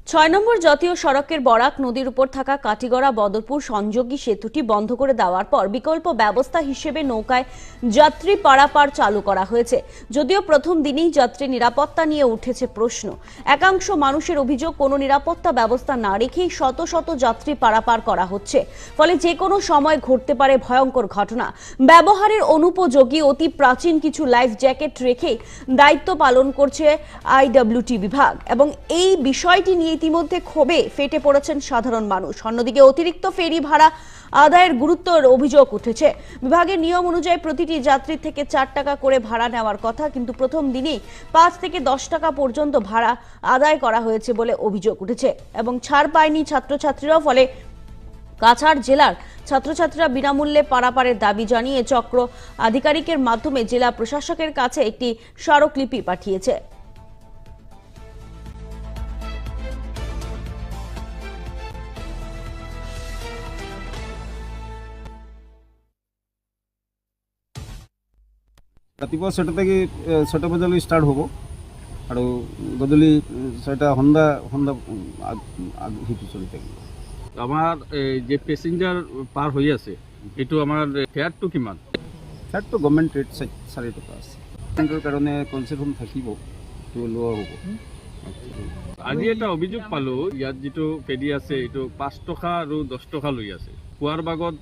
ছয় নম্বর জাতীয় সড়কের বরাক নদীর উপর থাকা কাটিগড়া বদরপুর সংযোগী সেতুটি বন্ধ করে দেওয়ার পর বিকল্প ব্যবস্থা হিসেবে নৌকায় যাত্রী পারাপার চালু করা হয়েছে। যদিও প্রথম দিনেই যাত্রী নিরাপত্তা নিয়ে উঠেছে প্রশ্ন। একাংশ মানুষের অভিযোগ, কোনো নিরাপত্তা ব্যবস্থা না রেখেই শত শত যাত্রী পারাপার করা হচ্ছে, ফলে যে কোনো সময় ঘটতে পারে ভয়ঙ্কর ঘটনা। ব্যবহারের অনুপযোগী অতি প্রাচীন কিছু লাইফ জ্যাকেট রেখেই দায়িত্ব পালন করছে আইডব্লিউটি বিভাগ এবং এই বিষয়টি নিয়ে ইতিমধ্যে ক্ষোভে ফেটে পড়েছেন সাধারণ মানুষ। অন্যদিকে অতিরিক্ত ফেরি ভাড়া আদায়ের গুরুত্বর অভিযোগ উঠেছে। বিভাগের নিয়ম অনুযায়ী প্রতিটি যাত্রীর থেকে 4 টাকা করে ভাড়া নেওয়ার কথা, কিন্তু প্রথম দিনেই 5 থেকে 10 টাকা পর্যন্ত ভাড়া আদায় করা হয়েছে বলে অভিযোগ উঠেছে এবং ছাড় পায়নি ছাত্রছাত্রীরাও। ফলে কাছাড় জেলার ছাত্রছাত্রীরা বিনামূল্যে পারাপারের দাবি জানিয়ে চক্র আধিকারিকের মাধ্যমে জেলা প্রশাসকের কাছে একটি স্মারকলিপি পাঠিয়েছে। ৰাতিপুৱা 6টা থেকে 6টা বজালৈ ষ্টাৰ্ট হ'ব আৰু গধূলি 6টা সন্ধ্যা সেইটো চলি থাকিব। আমাৰ যে প্যাসেঞ্জাৰ পাৰ হয়ে আছে এইটো আমাৰ ফেয়াৰটো কিমান? ফেয়াৰটো গভৰ্ণমেণ্ট ৰেট 4 টকা আছে। পেচেঞ্জাৰৰ কাৰণে কনচেশ্যন থাকিব, সেইটো লোৱা হ'ব। আজি এটা অভিযোগ পালো, ইয়াত যেটো ফেৰি আছে এইটো 5 টকা আৰু 10 টকা লৈ আছে। পুৱাৰ ভাগত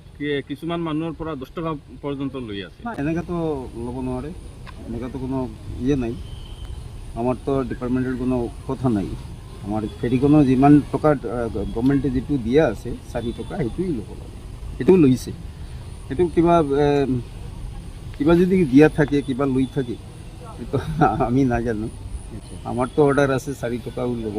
কিছুমান মানুহৰ পৰা 10 টকা পৰ্যন্ত লৈ আছে। এনেকাতো ল'ব নোৱাৰে, এনেকাতো কোনো ইয়ে নাই। আমাৰতো ডিপাৰ্টমেণ্টেৰ কোনো কথা নাই। আমাৰ ফেৰিখনো যিমান টকা গভৰ্ণমেণ্টে যিটো দিয়া আছে 4 টকা, সেইটোৱেই ল'ব লাগে। সেইটোও লৈছে। সেইটো কিবা যদি দিয়া থাকে, কিবা লৈ থাকে, সেইটো আমি নাজানো। আমাৰতো অৰ্ডাৰ আছে 4 টকাও ল'ব।